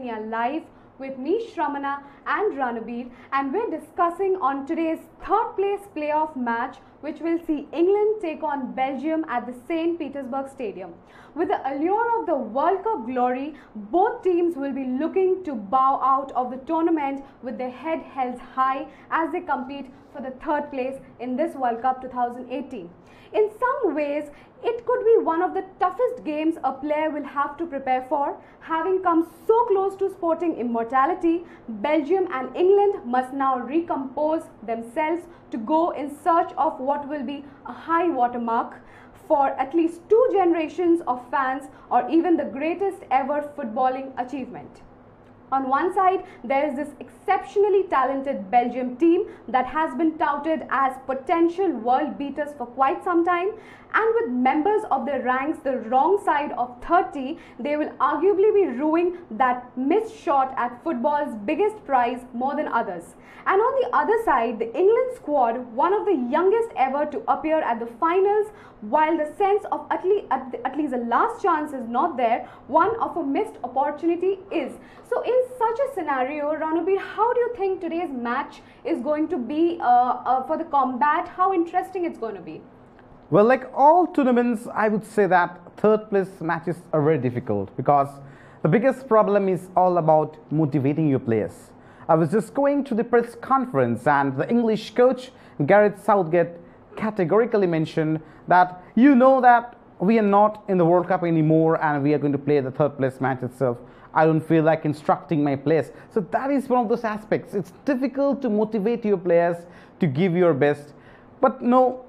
Mania live with me, Shramana and Ranabir, and we're discussing on today's third place playoff match, which will see England take on Belgium at the St. Petersburg Stadium. With the allure of the World Cup glory, both teams will be looking to bow out of the tournament with their head held high as they compete for the third place in this World Cup 2018. In some ways, it could be one of the toughest games a player will have to prepare for. Having come so close to sporting immortality, Belgium and England must now recompose themselves to go in search of what will be a high watermark for at least 2 generations of fans, or even the greatest ever footballing achievement. On one side, there is this exceptionally talented Belgium team that has been touted as potential world beaters for quite some time, and with members of their ranks the wrong side of 30, they will arguably be ruining that missed shot at football's biggest prize more than others. And on the other side, the England squad, one of the youngest ever to appear at the finals, while the sense of at least the last chance is not there, one of a missed opportunity is. So in such a scenario, Ranabir, how do you think today's match is going to be for the combat? How interesting it's going to be? Well, like all tournaments, I would say that third place matches are very difficult because the biggest problem is all about motivating your players. I was just going to the press conference and the English coach Gareth Southgate categorically mentioned that that we are not in the World Cup anymore and we are going to play the third place match itself. I don't feel like instructing my players. So that is one of those aspects. It's difficult to motivate your players to give your best. But no,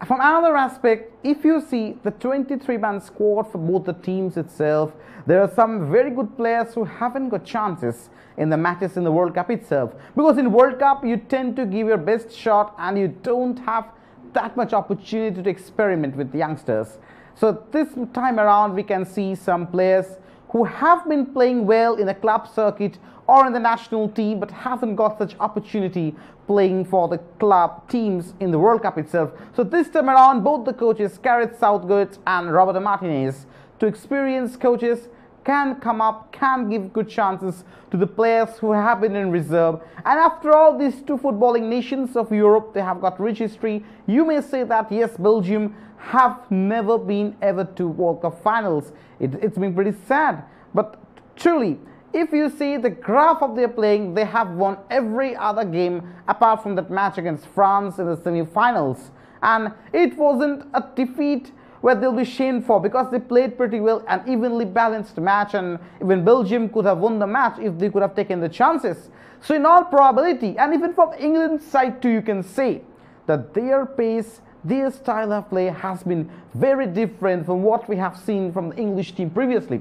from another aspect, if you see the 23-man squad for both the teams itself, there are some very good players who haven't got chances in the matches in the World Cup itself. Because in World Cup, you tend to give your best shot and you don't have that much opportunity to experiment with the youngsters. So this time around, we can see some players who have been playing well in the club circuit or in the national team but haven't got such opportunity playing for the club teams in the World Cup itself. So this time around, both the coaches, Gareth Southgate and Roberto Martinez, two experienced coaches, can come up, can give good chances to the players who have been in reserve. And after all, these two footballing nations of Europe, they have got rich history. You may say that yes, Belgium have never been ever to World Cup finals. It's been pretty sad, but truly, if you see the graph of their playing, they have won every other game apart from that match against France in the semi-finals. And it wasn't a defeat where they'll be shamed for because they played pretty well and evenly balanced match, and even Belgium could have won the match if they could have taken the chances. So in all probability, and even from England's side too, you can say that their pace, their style of play has been very different from what we have seen from the English team previously.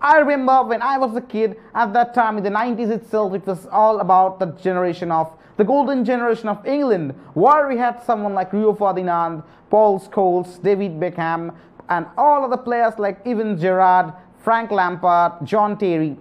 I remember when I was a kid, at that time in the 90s itself, it was all about the generation of the golden generation of England, where we had someone like Rio Ferdinand, Paul Scholes, David Beckham, and all of the players like even Gerrard, Frank Lampard, John Terry.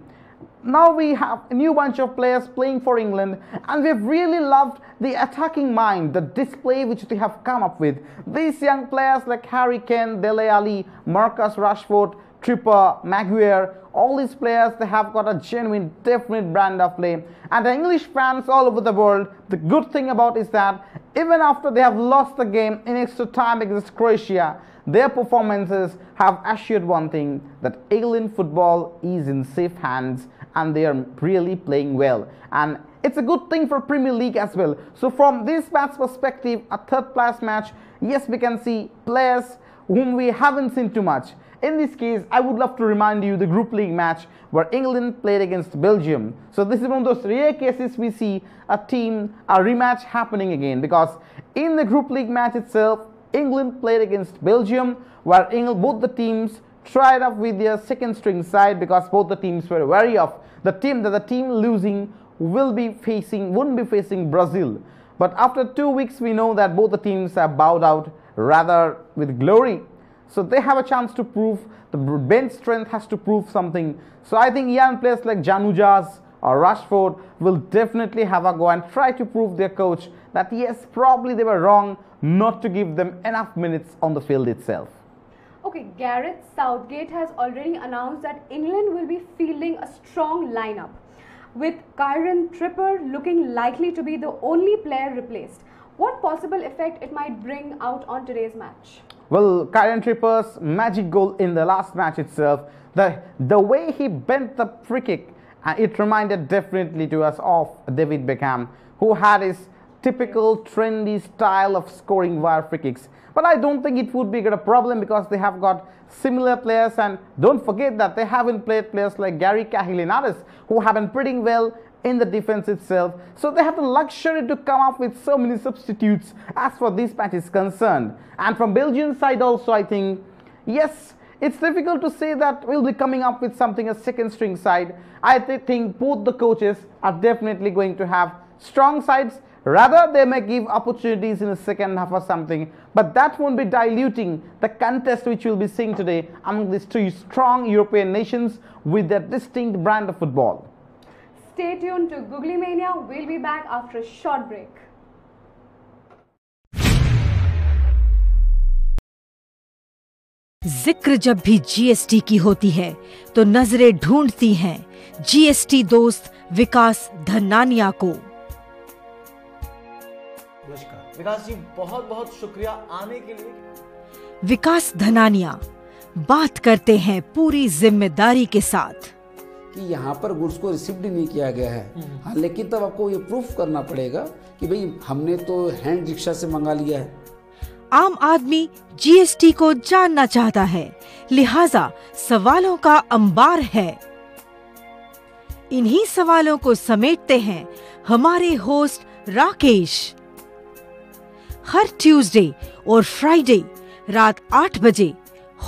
Now we have a new bunch of players playing for England, and we've really loved the attacking mind, the display which they have come up with. These young players like Harry Kane, Dele Alli, Marcus Rashford, Tripper, Maguire, all these players, they have got a genuine, definite brand of play. And the English fans all over the world, the good thing about is that even after they have lost the game in extra time against Croatia, their performances have assured one thing, that England football is in safe hands and they are really playing well. And it's a good thing for Premier League as well. So from this match perspective, a third place match, yes, we can see players whom we haven't seen too much. In this case, I would love to remind you the Group League match where England played against Belgium. So this is one of those rare cases we see a rematch happening again, because in the Group League match itself, England played against Belgium, where both the teams tried up with their second string side because both the teams were wary of the team losing wouldn't be facing Brazil. But after 2 weeks, we know that both the teams have bowed out rather with glory. So they have a chance to prove, the bench strength has to prove something. So I think young players like Janujas or Rashford will definitely have a go and try to prove their coach that yes, probably they were wrong not to give them enough minutes on the field itself. Okay, Gareth Southgate has already announced that England will be fielding a strong lineup, with Kieran Trippier looking likely to be the only player replaced. What possible effect it might bring out on today's match? Well, Kieran Trippier's magic goal in the last match itself, the way he bent the free kick, it reminded definitely to us of David Beckham, who had his typical trendy style of scoring via free kicks. But I don't think it would be a problem because they have got similar players, and don't forget that they haven't played players like Gary Cahill and others who have been pretty well in the defense itself. So they have the luxury to come up with so many substitutes as for this match is concerned. And from Belgian side also, I think, yes, it's difficult to say that we'll be coming up with something a second string side. I think both the coaches are definitely going to have strong sides. Rather, they may give opportunities in the second half or something, but that won't be diluting the contest which we'll be seeing today among these two strong European nations with their distinct brand of football. Stay tuned to Googly Mania. We'll be back after a short break. जिक्र जब भी GST की होती है तो नजरें ढूंढती हैं जीएसटी दोस्त विकास धनानिया को। नमस्कार विकास जी, बहुत बहुत शुक्रिया आने के लिए। विकास धनानिया बात करते हैं पूरी जिम्मेदारी के साथ कि यहाँ पर गुड्स को रिसीव्ड नहीं किया गया है। हाँ, लेकिन तब आपको ये प्रूफ करना पड़ेगा कि भाई हमने तो हैंड रिक्शा से मंगा लिया है। आम आदमी जीएसटी को जानना चाहता है, लिहाजा सवालों का अंबार है। इन्हीं सवालों को समेटते हैं हमारे होस्ट राकेश। हर ट्यूसडे और फ्राइडे रात 8 बजे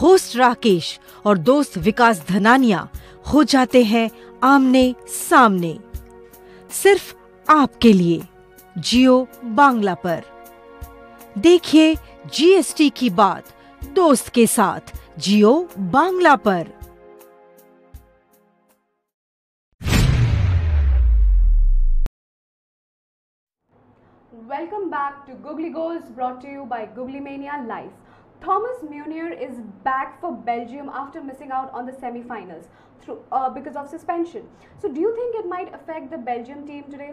होस्ट राकेश और दोस्त विकास धनानिया हो जाते हैं आमने सामने, सिर्फ आपके लिए जियो बांग्ला पर। देखिए जीएसटी की बात दोस्त के साथ जियो बांग्ला पर। Welcome back to Googly Goals, brought to you by Googly Mania Live. Thomas Meunier is back for Belgium after missing out on the semi-finals because of suspension. So do you think it might affect the Belgium team today?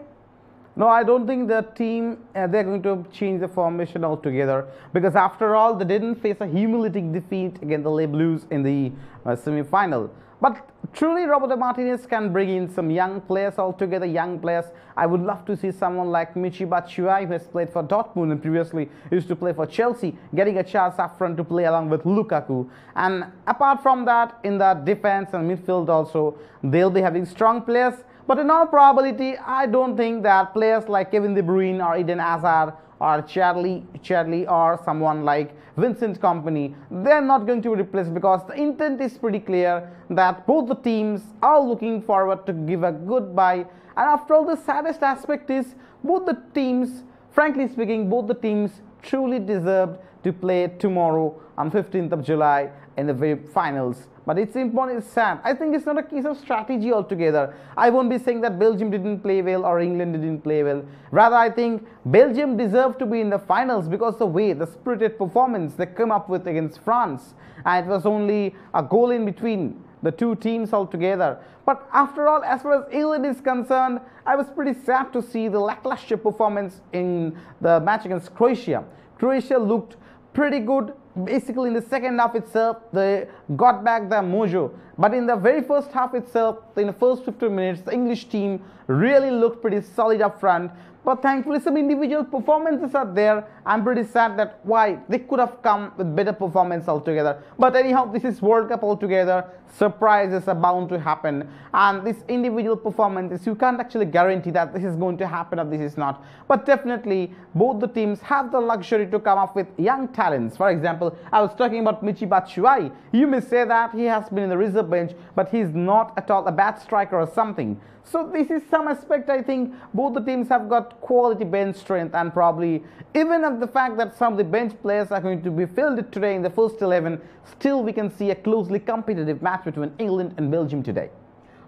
No, I don't think the team, they're going to change the formation altogether, because after all, they didn't face a humiliating defeat against the Les Blues in the semi-final. But truly, Roberto Martinez can bring in some young players altogether, young players. I would love to see someone like Michy Batshuayi, who has played for Dortmund and previously used to play for Chelsea, getting a chance up front to play along with Lukaku. And apart from that, in the defense and midfield also, they'll be having strong players. But in all probability, I don't think that players like Kevin De Bruyne or Eden Hazard or Charlie or someone like Vincent Kompany, they're not going to be replaced, because the intent is pretty clear that both the teams are looking forward to give a goodbye. And after all, the saddest aspect is both the teams, frankly speaking, both the teams truly deserved to play tomorrow on 15th of July in the very finals. But it's important, it's sad. I think it's not a case of strategy altogether. I won't be saying that Belgium didn't play well or England didn't play well. Rather, I think Belgium deserved to be in the finals because the way, the spirited performance they came up with against France. And it was only a goal in between the two teams altogether. But after all, as far as England is concerned, I was pretty sad to see the lackluster performance in the match against Croatia. Croatia looked pretty good. Basically, in the second half itself, they got back their mojo. But in the very first half itself, in the first 15 minutes, the English team really looked pretty solid up front. But thankfully, some individual performances are there. I'm pretty sad that why they could have come with better performance altogether. But anyhow, this is World Cup altogether. Surprises are bound to happen. And these individual performances, you can't actually guarantee that this is going to happen or this is not. But definitely, both the teams have the luxury to come up with young talents. For example, I was talking about Michy Batshuayi. You may say that he has been in the reserve bench, but he's not at all a bad striker or something. So this is some aspect. I think both the teams have got quality bench strength, and probably even of the fact that some of the bench players are going to be fielded today in the first 11, still we can see a closely competitive match between England and Belgium today.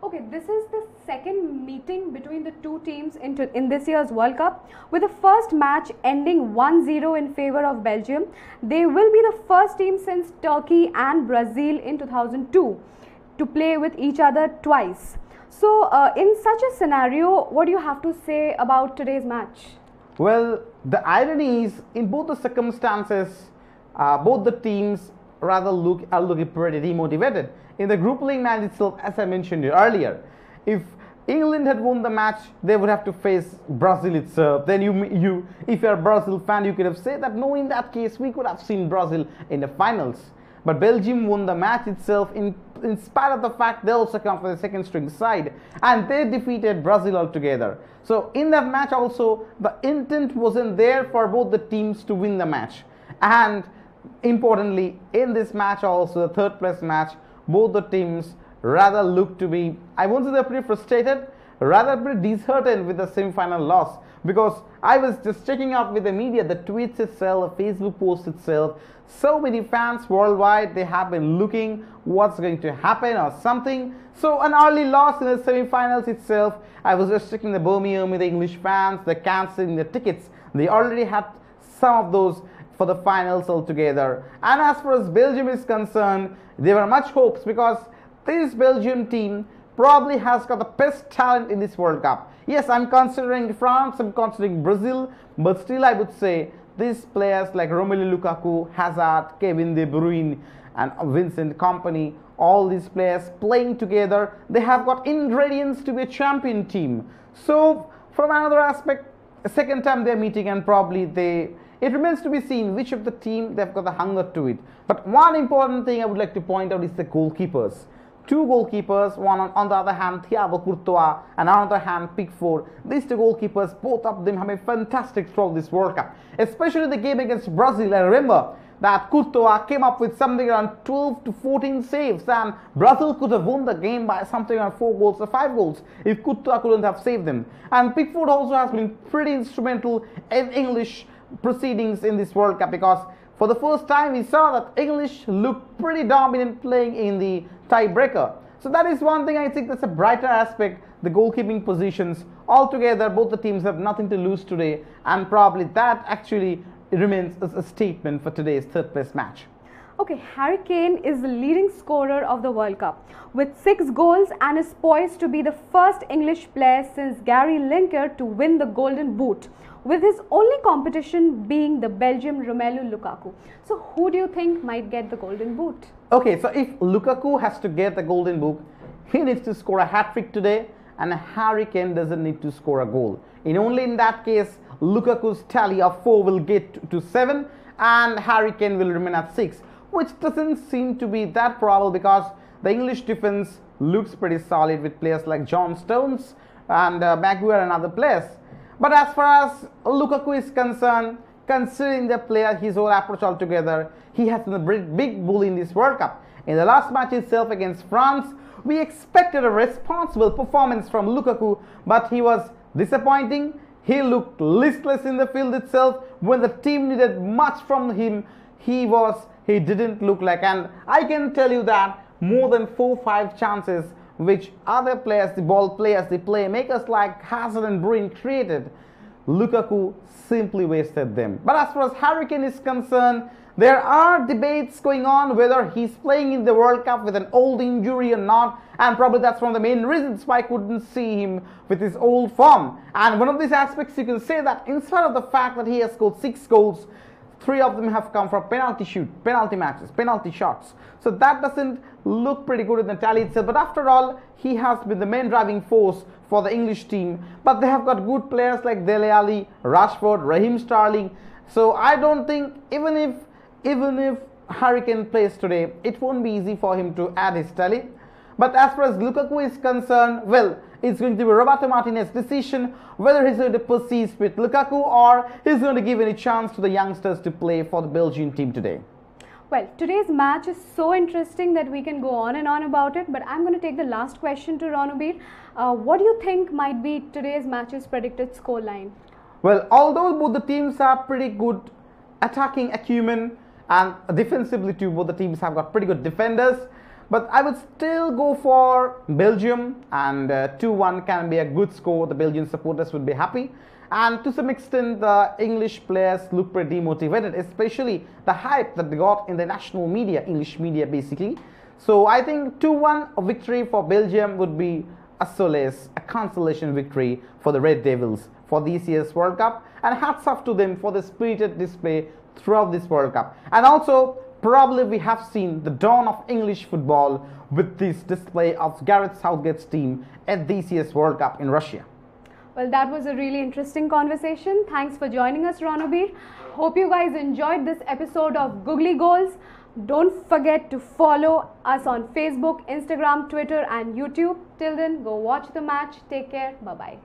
Okay, this is the second meeting between the two teams in this year's World Cup, with the first match ending 1-0 in favor of Belgium. They will be the first team since Turkey and Brazil in 2002 to play with each other twice. So, in such a scenario, what do you have to say about today's match? Well, the irony is, in both the circumstances, both the teams are looking pretty demotivated. In the group link match itself, as I mentioned earlier, if England had won the match, they would have to face Brazil itself. Then if you're a Brazil fan, you could have said that no, in that case, we could have seen Brazil in the finals. But Belgium won the match itself in spite of the fact they also come from the second string side, and they defeated Brazil altogether. So in that match also, the intent wasn't there for both the teams to win the match. And importantly, in this match also, the third place match, both the teams rather look to be, I won't say they're pretty frustrated, rather pretty disheartened with the semi-final loss. Because I was just checking out with the media, the tweets itself, the Facebook post itself, so many fans worldwide, they have been looking what's going to happen or something. So an early loss in the semi-finals itself. I was just checking the Birmingham with the English fans, they're cancelling the tickets. They already had some of those for the finals altogether. And as far as Belgium is concerned, there were much hopes because this Belgium team probably has got the best talent in this World Cup. Yes, I'm considering France, I'm considering Brazil, but still I would say these players like Romelu Lukaku, Hazard, Kevin De Bruyne and Vincent Kompany, all these players playing together, they have got ingredients to be a champion team. So from another aspect, a second time they're meeting, and probably it remains to be seen which of the team they've got the hunger to it. But one important thing I would like to point out is the goalkeepers. Two goalkeepers, one on the other hand Thiago Courtois, and on the other hand Pickford. These two goalkeepers, both of them have a fantastic throughout this World Cup. Especially the game against Brazil. I remember that Courtois came up with something around 12 to 14 saves, and Brazil could have won the game by something around 4 goals or 5 goals if Courtois couldn't have saved them. And Pickford also has been pretty instrumental in English proceedings in this World Cup, because for the first time we saw that English looked pretty dominant playing in the tiebreaker. So that is one thing I think that's a brighter aspect, the goalkeeping positions. Altogether, both the teams have nothing to lose today, and probably that actually remains as a statement for today's third place match. Okay, Harry Kane is the leading scorer of the World Cup with 6 goals and is poised to be the first English player since Gary Lineker to win the Golden Boot, with his only competition being the Belgian Romelu Lukaku. So who do you think might get the Golden Boot? Okay, so if Lukaku has to get the Golden Boot, he needs to score a hat-trick today, and Harry Kane doesn't need to score a goal. Only in that case, Lukaku's tally of 4 will get to 7 and Harry Kane will remain at 6, which doesn't seem to be that probable because the English defense looks pretty solid with players like John Stones and Maguire and other players. But as far as Lukaku is concerned, considering the player, his whole approach altogether, he has been a big bull in this World Cup. In the last match itself against France, we expected a responsible performance from Lukaku, but he was disappointing. He looked listless in the field itself. When the team needed much from him, he didn't look like. And I can tell you that more than 4-5 chances which other players, the ball players, the playmakers like Hazard and Bruin created, Lukaku simply wasted them. But as far as Harry Kane is concerned, there are debates going on whether he's playing in the World Cup with an old injury or not, and probably that's one of the main reasons why I couldn't see him with his old form. And one of these aspects, you can say that in spite of the fact that he has scored 6 goals, 3 of them have come from penalty shots. So that doesn't look pretty good in the tally itself. But after all, he has been the main driving force for the English team. But they have got good players like Dele Alli, Rashford, Raheem Sterling. So I don't think, even if Harry Kane plays today, it won't be easy for him to add his tally. But as far as Lukaku is concerned, well, it's going to be Roberto Martinez's decision whether he's going to persist with Lukaku or he's going to give any chance to the youngsters to play for the Belgian team today. Well, today's match is so interesting that we can go on and on about it, but I'm going to take the last question to Ranubir. What do you think might be today's match's predicted scoreline? Well, although both the teams are pretty good attacking acumen and defensively too, both the teams have got pretty good defenders, But I would still go for Belgium, and 2-1 can be a good score. The Belgian supporters would be happy. And to some extent, the English players look pretty motivated, especially the hype that they got in the national media, English media basically. So I think 2-1 victory for Belgium would be a solace, a consolation victory for the Red Devils for this year's World Cup. And hats off to them for the spirited display throughout this World Cup. And also, probably we have seen the dawn of English football with this display of Gareth Southgate's team at this year's World Cup in Russia. Well, that was a really interesting conversation. Thanks for joining us, Ranabir. Hope you guys enjoyed this episode of Googly Goals. Don't forget to follow us on Facebook, Instagram, Twitter and YouTube. Till then, go watch the match. Take care. Bye-bye.